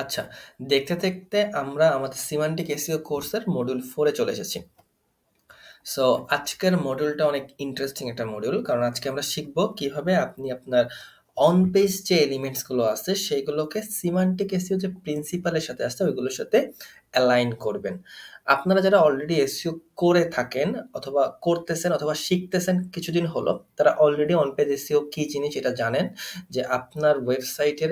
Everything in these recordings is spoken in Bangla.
আচ্ছা, দেখতে, দেখতে আমরা আমাদের সিমান্টিক এসইও কোর্সের মডিউল 4 এ চলে এসেছি। সো আজকের মডিউলটা অনেক ইন্টারেস্টিং একটা মডিউল। কারণ আজকে আমরা শিখব কিভাবে আপনি আপনার অন পেজ যে এলিমেন্টস গুলো আছে সেগুলোকে সিমান্টিক এসইও যে প্রিন্সিপালের সাথে আছে ওইগুলোর সাথে অ্যালাইন করবেন। আপনারা যারা অলরেডি এসইও করে থাকেন অথবা করতেছেন অথবা শিখতেছেন কিছুদিন হলো, তারা অলরেডি অন পেজ এসইও কি জিনিস এটা জানেন, যে আপনার ওয়েবসাইটের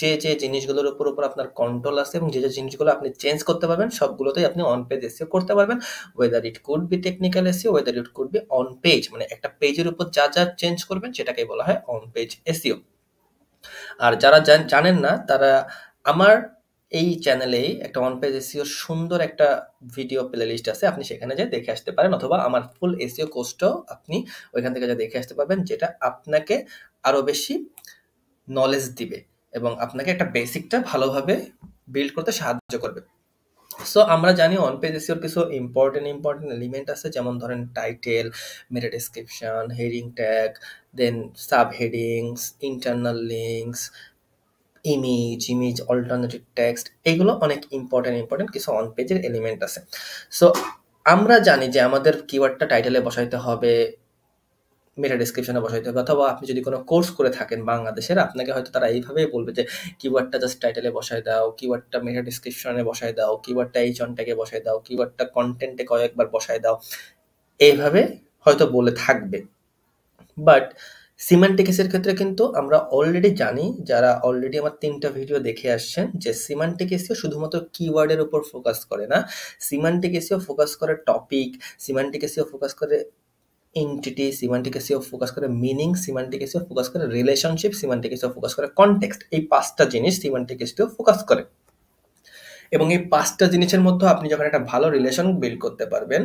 যে জিনিসগুলোর উপর আপনার কন্ট্রোল আছে এবং যে জিনিসগুলো আপনি চেঞ্জ করতে পারবেন সবগুলোতেই আপনি অন পেজ এসইও করতে পারবেন। Weather it could be technical SEO, weather it could be on page, মানে একটা পেজের উপর যা যা চেঞ্জ করবেন সেটাকেই বলা হয় অন পেজ এসইও। আর যারা জানেন না তারা আমার এই চ্যানেলেই একটা অন পেজ এসইও সুন্দর একটা ভিডিও প্লেলিস্ট আছে, আপনি সেখানে যেয়ে দেখে আসতে পারেন, অথবা আমার ফুল এসইও কোর্সটাও আপনি ওইখান থেকে যা দেখে আসতে পারবেন, যেটা আপনাকে আরো বেশি নলেজ দিবে এবং আপনাকে একটা বেসিকটা ভালোভাবে বিল্ড করতে সাহায্য করবে। সো আমরা জানি অন পেজ এসইওর কিছু ইম্পর্টেন্ট এলিমেন্ট আছে, যেমন ধরেন title, meta description, heading tag, then sub headings, internal links, image alternative text, এগুলো অনেক ইম্পর্টেন্ট কিছু অন পেজের এলিমেন্ট আছে। সো আমরা জানি যে আমাদের কিওয়ার্ডটা টাইটেলে বসাইতে হবে, মেটা ডেসক্রিপশনে বসাইতে হবে, অথবা আপনি যদি কোনো কোর্স করে থাকেন বাংলাদেশের, আপনাকে হয়তো তারা এইভাবেই বলবে যে কিওয়ার্ডটা জাস্ট টাইটেলে বসায় দাও, কিওয়ার্ডটা মেটা ডেসক্রিপশনে বসায় দাও, কিওয়ার্ডটা এইচ অন ট্যাগে বসায় দাও, কিওয়ার্ডটা কন্টেন্টে কয়েকবার বসায় দাও, এইভাবে হয়তো বলে থাকবে। বাট সিমান্টিক্সের ক্ষেত্রে কিন্তু আমরা অলরেডি জানি, যারা অলরেডি আমার 3টা ভিডিও দেখে আসছেন, যে সিমান্টিক এসইও শুধুমাত্র কিওয়ার্ডের উপর ফোকাস করে না। সিমান্টিক এসইও ফোকাস করে টপিক, সিমান্টিক এসইও ফোকাস করে এন্টিটি, সিমান্টিক এসইও ফোকাস করে মিনিং, সিমান্টিক এসইও ফোকাস করে রিলেশনশিপ, সিমান্টিক এসইও ফোকাস করে কনটেক্সট। এই 5টা জিনিস সিমান্টিক এসইও ফোকাস করে। এবং এই 5টা জিনিসের মধ্যে আপনি যখন একটা ভালো রিলেশন বিল্ড করতে পারবেন,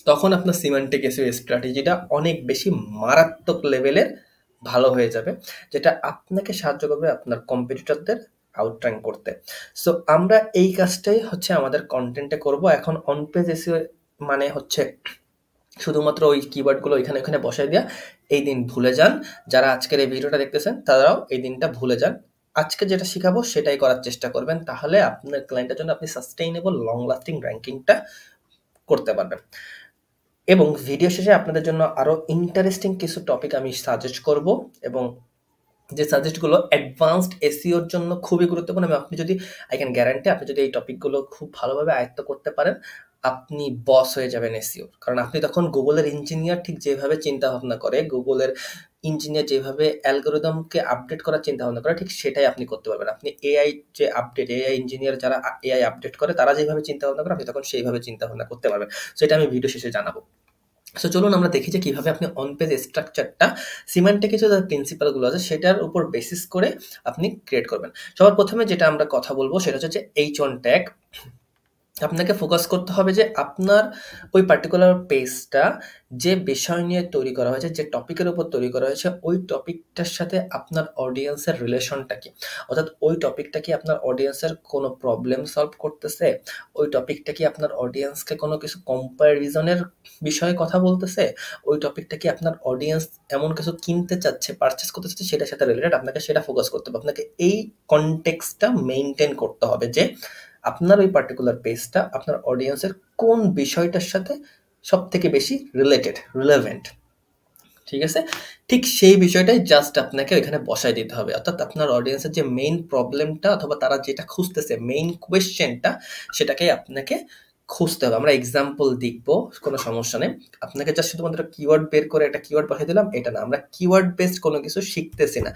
তখন আপনার সিমান্টিক এসইও স্ট্র্যাটেজিটা অনেক বেশি মারাত্মক লেভেলের ভালো হয়ে যাবে, যেটা আপনাকে সাহায্য করবে আপনার কম্পিটিটরদের আউটর্যাঙ্ক করতে। সো আমরা এই কাজটাই হচ্ছে আমাদের কন্টেন্টে করব। এখন অন পেজ এসইও মানে হচ্ছে শুধুমাত্র ওই কিওয়ার্ডগুলো এখানে ওখানে বসাই দিয়া এই দিন ভুলে যান। যারা আজকের এই ভিডিওটা দেখতেছেন তারাও এই দিনটা ভুলে যান। আজকে যেটা শিখাবো সেটাই করার চেষ্টা করবেন, তাহলে আপনার ক্লায়েন্টের জন্য আপনি সাস্টেইনেবল লং লাস্টিং র্যাঙ্কিংটা করতে পারবেন। এবং ভিডিও শেষে আপনাদের জন্য আরো ইন্টারেস্টিং কিছু টপিক আমি সাজেস্ট করব, এবং যে সাজেস্টগুলো অ্যাডভান্সড এসইওর জন্য খুবই গুরুত্বপূর্ণ। এবং আপনি যদি, আই ক্যান গ্যারান্টি, আপনি যদি এই টপিকগুলো খুব ভালোভাবে আয়ত্ত করতে পারেন, আপনি বস হয়ে যাবেন এসইওর। কারণ আপনি তখন গুগলের ইঞ্জিনিয়ার ঠিক যেভাবে চিন্তা ভাবনা করে, গুগলের ইঞ্জিনিয়ার যেভাবে অ্যালগোরিদমকে আপডেট করার চিন্তা ভাবনা করে, ঠিক সেটাই আপনি করতে পারবেন। আপনি এআই যে আপডেট, এআই ইঞ্জিনিয়ার যারা এআই আপডেট করে, তারা যেভাবে চিন্তা ভাবনা করে, আপনি তখন সেইভাবে চিন্তা ভাবনা করতে পারবেন। সেটা আমি ভিডিও শেষে জানাবো। সো চলুন আমরা দেখি যে কিভাবে আপনি অন পেজ স্ট্রাকচারটা সিমান্টিক কিছু যে প্রিন্সিপালগুলো আছে সেটার উপর বেসিস করে আপনি ক্রিয়েট করবেন। সবার প্রথমে যেটা আমরা কথা বলবো সেটা হচ্ছে যে এইচ অন ট্যাগ। আপনাকে ফোকাস করতে হবে যে আপনার ওই পার্টিকুলার পেজটা যে বিষয় নিয়ে তৈরি করা হয়েছে, যে টপিকের উপর তৈরি করা হয়েছে, ওই টপিকটার সাথে আপনার অডিয়েন্সের রিলেশনটা কি। অর্থাৎ ওই টপিকটা কি আপনার অডিয়েন্সের কোনো প্রবলেম সলভ করতেছে, ওই টপিকটা কি আপনার অডিয়েন্সকে কোনো কিছু কম্প্যারিজনের বিষয়ে কথা বলতেছে, ওই টপিকটা কি আপনার অডিয়েন্স এমন কিছু কিনতে চাচ্ছে, পারচেস করতে চাচ্ছে, সেটার সাথে রিলেটেড। আপনাকে সেটা ফোকাস করতে হবে। আপনাকে এই কনটেক্সটটা মেইনটেইন করতে হবে যে আপনার ওই পার্টিকুলার পেজটা আপনার অডিয়েন্সের কোন বিষয়টার সাথে সব থেকে বেশি রিলেভেন্ট। ঠিক আছে, ঠিক সেই বিষয়টাই জাস্ট আপনাকে ওইখানে বসাই দিতে হবে। অর্থাৎ আপনার অডিয়েন্সের যে মেইন প্রবলেমটা অথবা তারা যেটা খুঁজতেছে, মেইন কোয়েশ্চেনটা, সেটাকেই আপনাকে খুঁজতে হবে। আমরা এক্সাম্পল দেখবো, কোনো সমস্যা নেই। আপনাকে জাস্ট শুধুমাত্র কিওয়ার্ড বের করে একটা কিওয়ার্ড বসাই দিলাম এটা না, আমরা কিওয়ার্ড বেসড কোনো কিছু শিখতেছি না।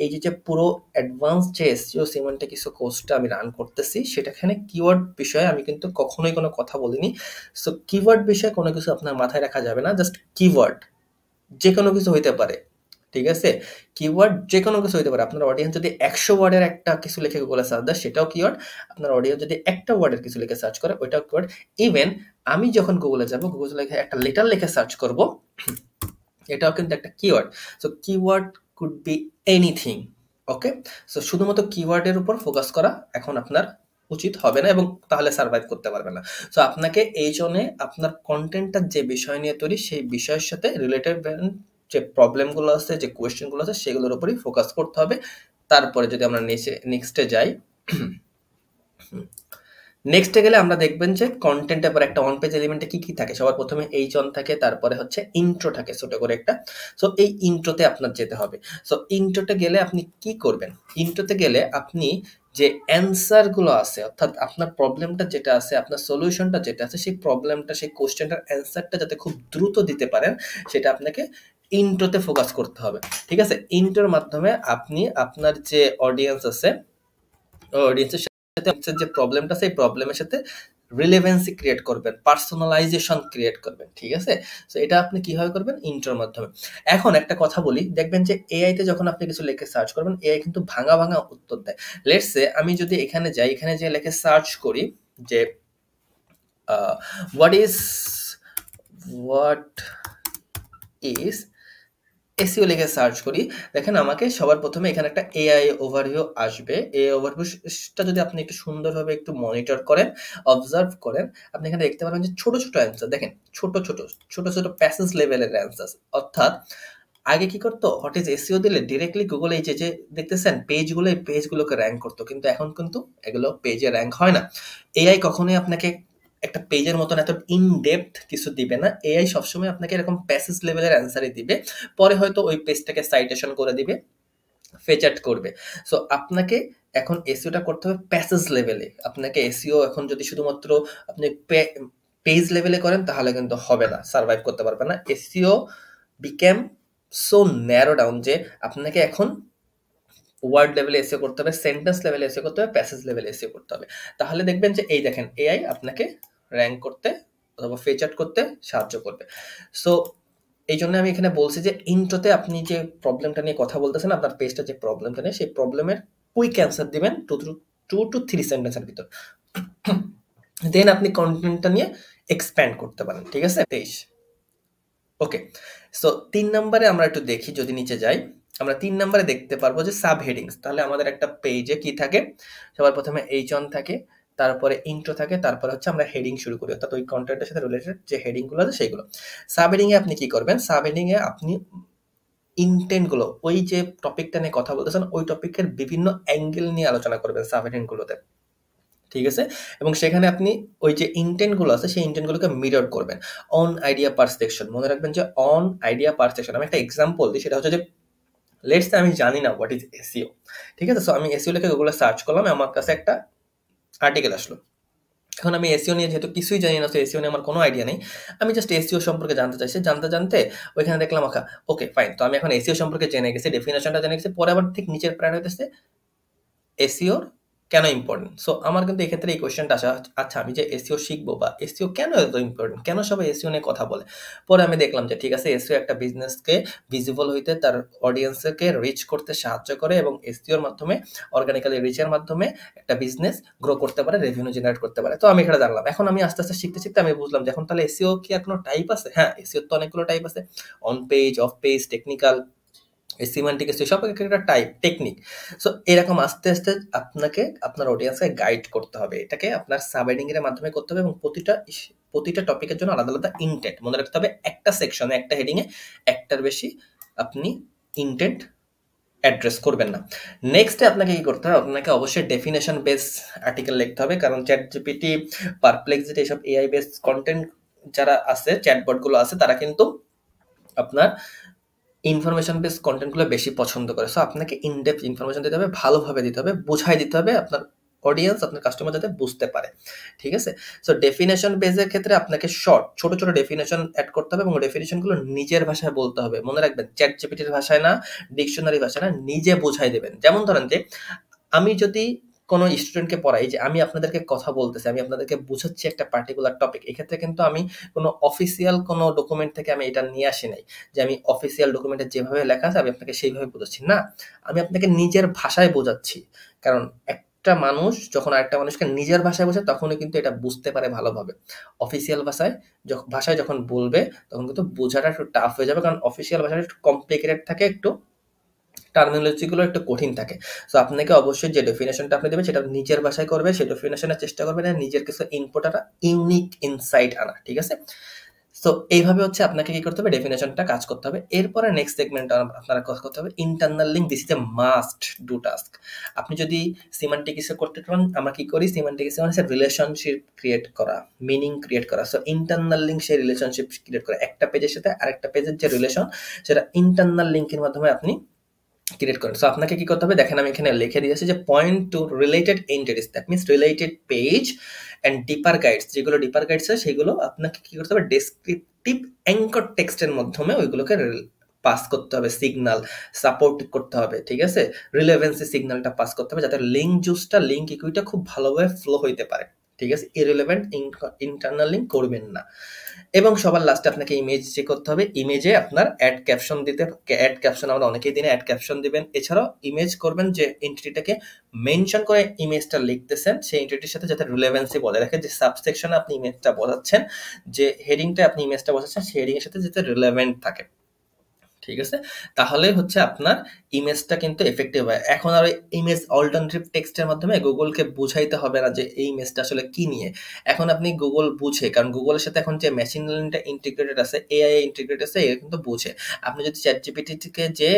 এই যে পুরো অ্যাডভান্স যে এসইও সিমান্টিক কিছু কোর্সটা আমি রান করতেছি, সেটাখানে কিওয়ার্ড বিষয়ে আমি কিন্তু কখনোই কোনো কথা বলিনি। সো কিওয়ার্ড বিষয়ে কোনো কিছু আপনার মাথায় রাখা যাবে না। জাস্ট কিওয়ার্ড যে কোনো কিছু হইতে পারে, ঠিক আছে? কিওয়ার্ড যে কোনো কিছু হইতে পারে। আপনার অডিয়েন্স যদি 100 ওয়ার্ডের একটা কিছু লিখে গুগলে সার্চ দেয়, সেটাও কিওয়ার্ড। আপনার অডিয়েন্স যদি একটা ওয়ার্ডের কিছু লিখে সার্চ করে, ওইটাও কিওয়ার্ড। ইভেন আমি যখন গুগলে যাব, গুগলে লিখে একটা লেটার লিখে সার্চ করব, এটাও কিন্তু একটা keyword. So keyword could be anything. Okay, so শুধুমাত্র কিওয়ার্ডের উপর ফোকাস করা এখন আপনার উচিত হবে না, এবং তাহলে সার্ভাইভ করতে পারবে না। সো আপনাকে এই জন্য আপনার কন্টেন্টটা যে বিষয় নিয়ে তৈরি, সেই বিষয়ের সাথে রিলেটেড যে প্রবলেমগুলো আছে, যে কোয়েশ্চেনগুলো আছে, সেগুলোর উপরই ফোকাস করতে হবে। তারপরে যদি আমরা নেক্সটে যাই, নেক্সটে গেলে আমরা দেখবেন যে কন্টেন্টের পর একটা অন পেজ এলিমেন্টে কি কি থাকে। সবার প্রথমে এইচ1 থাকে, তারপরে হচ্ছে ইন্ট্রো থাকে ছোট করে একটা। সো এই ইন্ট্রোতে আপনার যেতে হবে। সো ইন্ট্রোতে গেলে আপনি কি করবেন, ইন্ট্রোতে গেলে আপনি যে অ্যান্সার গুলো আছে, অর্থাৎ আপনার প্রবলেমটা যেটা আছে, আপনার সলিউশনটা যেটা আছে, সেই প্রবলেমটা, সেই কোশ্চেনটার অ্যান্সারটা যাতে খুব দ্রুত দিতে পারেন, সেটা আপনাকে ইন্ট্রোতে ফোকাস করতে হবে। ঠিক আছে, ইন্ট্রোর মাধ্যমে আপনি আপনার যে অডিয়েন্স আছে, অডিয়েন্সের সাথে যে প্রবলেমটা, সেই প্রবলেমের সাথে রিলেভেন্সি ক্রিয়েট করবেন, পার্সোনালাইজেশন ক্রিয়েট করবেন। ঠিক আছে, তো এটা আপনি কিভাবে করবেন, ইন্ট্রোর মাধ্যমে। এখন একটা কথা বলি, দেখবেন যে এআই তে যখন আপনি কিছু লিখে সার্চ করবেন, এআই কিন্তু ভাঙা ভাঙা উত্তর দেয়। লেটস সে আমি যদি এখানে যাই, এখানে যে লিখে সার্চ করি যে হোয়াট ইজ এসইও লিখে সার্চ করি, দেখেন আমাকে সবার প্রথমে এখানে একটা এআই ওভারভিউ আসবে। এই ওভারভিউটা যদি আপনি একটু সুন্দরভাবে একটু মনিটর করেন, অবজার্ভ করেন, আপনি এখানে দেখতে পাবেন যে ছোট ছোট অ্যান্সার, দেখেন ছোট ছোট প্যাসেজ লেভেলের অ্যান্সার। অর্থাৎ আগে কি করতো, হোয়াট ইজ এসইও দিলে ডিরেক্টলি গুগলে এই যে দেখতেছেন পেজগুলো, এই পেজগুলোকে র্যাঙ্ক করতো, কিন্তু এখন কিন্তু এগুলো পেজে র্যাঙ্ক হয় না। এআই কখনোই আপনাকে একটা পেজের মতন এত ইন ডেপথ কিছু দিবে না। এআই সবসময় আপনাকে এরকম প্যাসেজ লেভেলের অ্যান্সারই দিবে, পরে হয়তো ওই পেজটাকে সাইটেশন করে দিবে, ফেচার্ট করবে। সো আপনাকে এখন এসইওটা করতে হবে প্যাসেজ লেভেলে। আপনাকে এসইও এখন যদি শুধুমাত্র আপনি পেজ লেভেলে করেন, তাহলে কিন্তু হবে না, সার্ভাইভ করতে পারবে না। SEO became so narrow down যে আপনাকে এখন ওয়ার্ড লেভেলে এসইও করতে হবে, সেন্টেন্স লেভেলে এসইও করতে হবে, প্যাসেজ লেভেলে এসইও করতে হবে। তাহলে দেখবেন যে এই দেখেন এআই আপনাকে র্যাঙ্ক করতে অথবা ফেচার্ট করতে সাহায্য করবে। সো এই জন্য আমি এখানে বলছি যে ইন্ট্রোতে আপনি যে প্রবলেমটা নিয়ে কথা বলতেছেন, আপনার পেজটা যে প্রবলেমটা নিয়ে, সেই প্রবলেমের কুইক অ্যান্সার দিবেন 2 to 3 সেন্টেন্সের ভিতর। দেন আপনি কন্টেন্টটা নিয়ে এক্সপ্যান্ড করতে পারেন। ঠিক আছে, 23। ওকে, সো 3 নম্বরে আমরা একটু দেখি, যদি নিচে যাই, আমরা 3 নম্বরে দেখতে পারবো যে সাব হেডিংস। তাহলে আমাদের একটা পেজে কি থাকে, সবার প্রথমে এইচ1 থাকে, তারপরে ইন্ট্রো থাকে, তারপরে হচ্ছে আমরা হেডিং শুরু করি, অর্থাৎ ওই কন্টেন্টের সাথে রিলেটেড যে হেডিংগুলো আছে সেইগুলো। সাব হেডিং এ আপনি কি করবেন, সাব হেডিং এ আপনি ইনটেন্ট গুলো, ওই যে টপিকটা নিয়ে কথা বলতেছেন, ওই টপিকের বিভিন্ন অ্যাঙ্গেল নিয়ে আলোচনা করবেন সাব হেডিং গুলোতে। ঠিক আছে, এবং সেখানে আপনি ওই যে ইনটেন্ট গুলো আছে, সেই ইনটেন্ট গুলোকে মিরর করবেন। অন আইডিয়া পার সেকশন, মনে রাখবেন যে অন আইডিয়া পার সেকশন। আমি একটা এক্সাম্পল দিই, সেটা হচ্ছে যে লেটস সে আমি জানি না হোয়াট ইজ এসইও। ঠিক আছে, সো আমি এসইও লিখে গুগলে সার্চ করলাম, আমার কাছে একটা আর্টিকেল আসলো। এখন আমি এসইও নিয়ে যেহেতু কিছুই জানি না, তো এসইও নিয়ে আমার কোনো আইডিয়া নেই, আমি জাস্ট এসইও সম্পর্কে জানতে চাইছি। জানতে ওইখানে দেখলাম ওকে ফাইন, তো আমি এখন এসইও সম্পর্কে জেনে গেছি, ডেফিনেশনটা জেনে গেছি। পরে আবার ঠিক নিচের প্যারা হইতেছে এসইওর কেন ইম্পর্টেন্ট। সো আমার কিন্তু এক্ষেত্রে এই কোয়েশ্চেনটা আসা, আচ্ছা আমি যে এসইও শিখবো বা এসইও কেন এত ইম্পর্টেন্ট, কেন সবাই এসইও নিয়ে কথা বলে। পরে আমি দেখলাম যে ঠিক আছে, এসইও একটা বিজনেসকে ভিজিবল হইতে, তার অডিয়েন্সকে রিচ করতে সাহায্য করে, এবং এসইওর মাধ্যমে, অর্গানিক্যালি রিচের মাধ্যমে একটা বিজনেস গ্রো করতে পারে, রেভিনিউ জেনারেট করতে পারে। তো আমি এটা জানলাম। এখন আমি আস্তে আস্তে শিখতে আমি বুঝলাম যে এখন তাহলে এসইও কি আর কোনো টাইপ আছে? হ্যাঁ, এসইও তো অনেকগুলো টাইপ আছে, on page, of page, technical, semantic, সব একটা টাইপ, টেকনিক। সো এরকম আস্তে আস্তে আপনাকে আপনার অডিয়েন্সকে গাইড করতে হবে। এটাকে আপনার সাব হেডিং এর মাধ্যমে করতে হবে, এবং প্রতিটা টপিকের জন্য আলাদা আলাদা ইনটেন্ট মনে রাখতে হবে। একটা সেকশনে, একটা হেডিং এ একটার বেশি আপনি ইনটেন্ট অ্যাড্রেস করবেন না। নেক্সটে আপনাকে কি করতে হবে, আপনাকে অবশ্যই ডেফিনেশন বেস আর্টিকেল লিখতে হবে, কারণ চ্যাট জিপিটি, পারপ্লেক্সিটি, এসব এআই বেস কন্টেন্ট যারা আছে, চ্যাটবট গুলো আছে, তারা কিন্তু আপনার ইনফরমেশন বেস কন্টেন্ট গুলো বেশি পছন্দ করে। সো আপনাকে ইনডেপথ ইনফরমেশন দিতে হবে, ভালোভাবে দিতে হবে, বুঝাই দিতে হবে, আপনার অডিয়েন্স, আপনার কাস্টমার যাতে বুঝতে পারে। ঠিক আছে, সো ডেফিনেশন বেসের ক্ষেত্রে আপনাকে ছোট ছোট ডেফিনেশন অ্যাড করতে হবে, এবং ডেফিনেশন গুলো নিজের ভাষায় বলতে হবে। মনে রাখবেন, চ্যাট জিপিটির ভাষায় না, ডিকশনারি ভাষায় না, নিজে বুঝাই দেবেন। যেমন ধরেন যে আমি যদি কোনো স্টুডেন্টকে পড়াই, যে আমি আপনাদেরকে কথা বলতেছি, আমি আপনাদেরকে বুঝাচ্ছি একটা পার্টিকুলার টপিক, এক্ষেত্রে কিন্তু আমি কোনো অফিসিয়াল কোনো ডকুমেন্ট থেকে আমি এটা নিয়ে আসি নাই, যে আমি অফিসিয়াল ডকুমেন্টে যেভাবে লেখা আছে আমি আপনাকে সেইভাবে বোঝাচ্ছি না, আমি আপনাকে নিজের ভাষায় বোঝাচ্ছি। কারণ একটা মানুষ যখন আরেকটা মানুষকে নিজের ভাষায় বোঝায়, তখনই কিন্তু এটা বুঝতে পারে ভালোভাবে। অফিসিয়াল ভাষায় যখন বলবে, তখন কিন্তু বোঝাটা একটু টাফ হয়ে যাবে, কারণ অফিসিয়াল ভাষাটা একটু কমপ্লিকেটেড থাকে, একটু টার্মিনোলজি গুলো একটু কঠিন থাকে। সো আপনাকে অবশ্যই যে ডেফিনেশনটা আপনি দেবেন, সেটা নিজের ভাষায় করবে, সেই ডেফিনেশনের চেষ্টা করবেন, নিজের কিছু ইনপুট আনা, ইউনিক ইনসাইট আনা। ঠিক আছে, সো এইভাবে হচ্ছে আপনাকে কি করতে হবে, ডেফিনেশনটা কাজ করতে হবে। এরপরে নেক্সট সেগমেন্ট আপনারা কাজ করতে হবে internal link. This is a must do task. আপনি যদি সিমান্টিক ইসে করতে পারেন, আমরা কি করি, সিমান্টিক ইসে মানে রিলেশনশিপ ক্রিয়েট করা, মিনিং ক্রিয়েট করা। সো ইন্টারনাল লিঙ্ক সেই রিলেশনশিপ ক্রিয়েট করা, একটা পেজের সাথে আরেকটা পেজের যে রিলেশন, সেটা ইন্টারনাল লিঙ্কের মাধ্যমে আপনি ক্রিয়েট করেন। সো আপনাকে কি করতে হবে, দেখেন আমি এখানে লিখে দিয়েছি যে point two related entities, that means related page and deeper guides. যেগুলো ডিপার গাইডস হয় সেগুলো আপনাকে কি করতে হবে, ডেসক্রিপটিভ অ্যাঙ্কর টেক্সটের মাধ্যমে ওইগুলোকে পাস করতে হবে, সিগনাল সাপোর্ট করতে হবে, ঠিক আছে, রিলেভেন্সি সিগন্যালটা পাস করতে হবে, যাতে লিঙ্ক জুসটা, লিঙ্ক ইকুইটা খুব ভালোভাবে ফ্লো হইতে পারে, ঠিক আছে। ইররিলেভেন্ট ইন্টারনাল লিঙ্ক করবেন না। এবং সবার লাস্টে আপনাকে ইমেজ চেক করতে হবে। ইমেজে আপনার অ্যাড ক্যাপশন দিতে, অ্যাড ক্যাপশন আমরা অনেকেই দিনে অ্যাড ক্যাপশন দিবেন। এছাড়াও ইমেজ করবেন যে এন্টিটিটাকে মেনশন করে ইমেজটা লিখতেছেন, সেই এন্টিটির সাথে যাতে রিলেভেন্সি বজায় রাখে, যে সাবসেকশনে আপনি ইমেজটা বোঝাচ্ছেন, যে হেডিংটা আপনি ইমেজটা বোঝাচ্ছেন, সেই হেডিং এর সাথে যাতে রিলেভেন্ট থাকে, ঠিক আছে। তাহলে হচ্ছে আপনার ইমেজটা কিন্তু এফেক্টিভ হয়। এখন আর ইমেজ অল্টারনেটিভ টেক্সটের মাধ্যমে গুগলকে বুঝাইতে হবে না যে এই ইমেজটা আসলে কি নিয়ে। এখন আপনি গুগল বুঝে, কারণ গুগলের সাথে এখন যে মেশিন লার্নিংটা ইন্টিগ্রেটেড আছে, এআই ইন্টিগ্রেটেড আছে, এটা কিন্তু বুঝে। আপনি যদি চ্যাট জিপিটি থেকে যে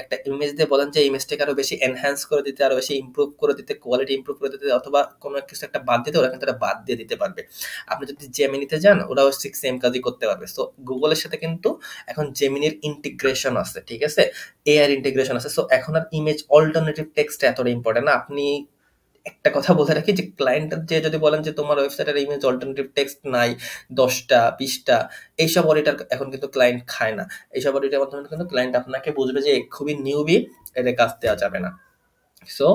একটা ইমেজ দিয়ে বলেন যে ইমেজটাকে আরো বেশি এনহ্যান্স করে দিতে, আরো বেশি ইমপ্রুভ করে দিতে, কোয়ালিটি ইমপ্রুভ করে দিতে, অথবা কোনো কিছু একটা বাদ দিতে, ওরা কিন্তু এটা বাদ দিয়ে দিতে পারবে। আপনি যদি জেমিনিতে যান, ওরাও সেম কাজই করতে পারবে। সো গুগলের সাথে কিন্তু এখন জেমিনির ইন্টিগ্রেশন আছে, ঠিক আছে, এআই ইন্টিগ্রেশন আছে। সো এখন আর ইমেজ অল্টারনেটিভ টেক্সট এতটা ইম্পর্টেন্ট না। আপনি একটা কথা বলে রাখি যে ক্লায়েন্টের যে যদি বলেন যে তোমার ওয়েবসাইটের ইমেজ অল্টারনেটিভ টেক্সট নাই 10টা 20টা, এইসব অডিটার এখন কিন্তু ক্লায়েন্ট খায় না। এইসব অডিটের মাধ্যমে কিন্তু ক্লায়েন্ট আপনাকে বুঝবে যে খুবই নিউবি, এর কাজ দেওয়া যাবে না। সো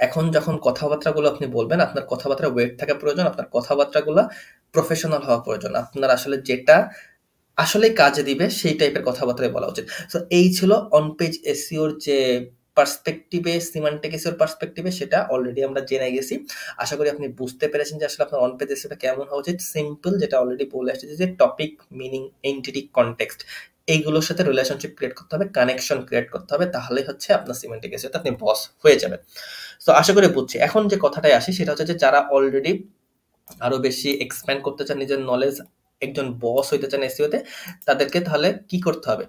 এখন যখন কথাবার্তাগুলো আপনি বলবেন, আপনার কথাবার্তা ওয়েট থাকা প্রয়োজন, আপনার কথাবার্তাগুলো প্রফেশনাল হওয়া প্রয়োজন। আপনার আসলে যেটা আসলে কাজে দিবে সেই টাইপের কথাবার্তাই বলা উচিত। সো এই ছিল অন পেজ এসইওর যে পার্সপেক্টিভে, সিমান্টিক এসইওর পার্সপেক্টিভে, সেটা অলরেডি আমরা জেনে গেছি। আশা করি আপনি বুঝতে পেরেছেন যে আসলে আপনার অন পেজ এসইওটা কেমন হওয়া উচিত। সিম্পল, যেটা অলরেডি বলে আসছে যে টপিক, মিনিং, এন্টিটি, কনটেক্সট, এইগুলোর সাথে রিলেশনশিপ ক্রিয়েট করতে হবে, কানেকশন ক্রিয়েট করতে হবে, তাহলেই হচ্ছে আপনার সিমান্টিক এসইওতে আপনি বস হয়ে যাবেন। সো আশা করি বুঝছি। এখন যে কথাটাই আসি সেটা হচ্ছে যে যারা অলরেডি আরো বেশি এক্সপ্যান্ড করতে চান নিজের নলেজ, একজন বস হইতে চান এসইওতে, তাদেরকে তাহলে কি করতে হবে,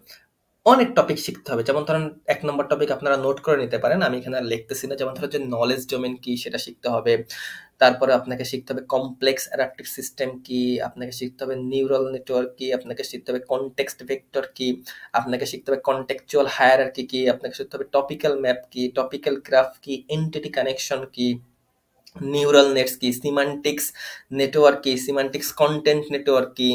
অনেক টপিক শিখতে হবে। যেমন ধরেন ১ নম্বর টপিক আপনারা নোট করে নিতে পারেন, আমি এখানে আর লিখতেছি না। যেমন ধরেন যে নলেজ ডোমেন কি সেটা শিখতে হবে। তারপরে আপনাকে শিখতে হবে কমপ্লেক্স অ্যাডাপটিভ সিস্টেম কি, আপনাকে শিখতে হবে নিউরাল নেটওয়ার্ক কি, আপনাকে শিখতে হবে কনটেক্সট ভেক্টর কি, আপনাকে শিখতে হবে কনটেক্সচুয়াল হায়ারার্কি কি, আপনাকে শিখতে হবে টপিক্যাল ম্যাপ কি, টপিক্যাল গ্রাফ কি, এন্টিটি কানেকশন কি, নিউরাল নেটস কি, সিমান্টিক্স নেটওয়ার্ক কি, সিমান্টিক্স কন্টেন্ট নেটওয়ার্ক কি,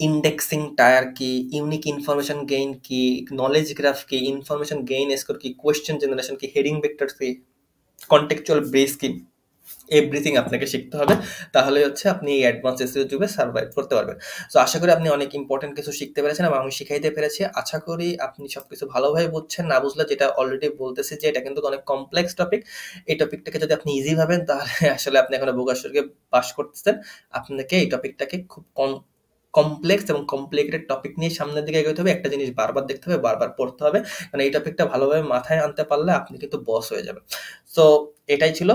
ইন্ডেক্সিং টায়ার কি, ইউনিক ইনফরমেশন গেইন কি, নলেজ গ্রাফ কি, ইনফরমেশন গেইন স্কোর কি, কোয়েশ্চেন জেনারেশন কি, হেডিং ভেক্টর কি, কন্টেক্সচুয়াল বেস কি, এভরিথিং আপনাকে শিখতে হবে। তাহলে হচ্ছে আপনি এই অ্যাডভান্স এসইও যুগে সার্ভাইভ করতে পারবেন। সো আশা করি আপনি অনেক ইম্পর্টেন্ট কিছু শিখতে পেরেছেন এবং আমি শিখাইতে পেরেছি। আশা করি আপনি সবকিছু ভালোভাবে বুঝছেন। না বুঝলে, যেটা অলরেডি বলতেছি যে এটা কিন্তু অনেক কমপ্লেক্স টপিক। এই টপিকটাকে যদি আপনি ইজি ভাবেন তাহলে আসলে আপনি এখনো বোগাসুরকে পাস করতেছেন। আপনাকে এই টপিকটাকে খুব কমপ্লেক্স এবং কমপ্লিকেটেড টপিক নিয়ে সামনের দিকে এগোতে হবে। একটা জিনিস বারবার দেখতে হবে, বারবার পড়তে হবে। কারণ এই টপিকটা ভালোভাবে মাথায় আনতে পারলে আপনি কিন্তু বস হয়ে যাবেন। সো এটাই ছিল।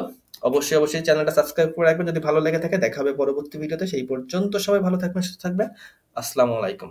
অবশ্যই চ্যানেলটা সাবস্ক্রাইব করে রাখবেন যদি ভালো লেগে থাকে। দেখা হবে পরবর্তী ভিডিওতে। সেই পর্যন্ত সবাই ভালো থাকবেন, সুস্থ থাকবেন। আসসালামু আলাইকুম।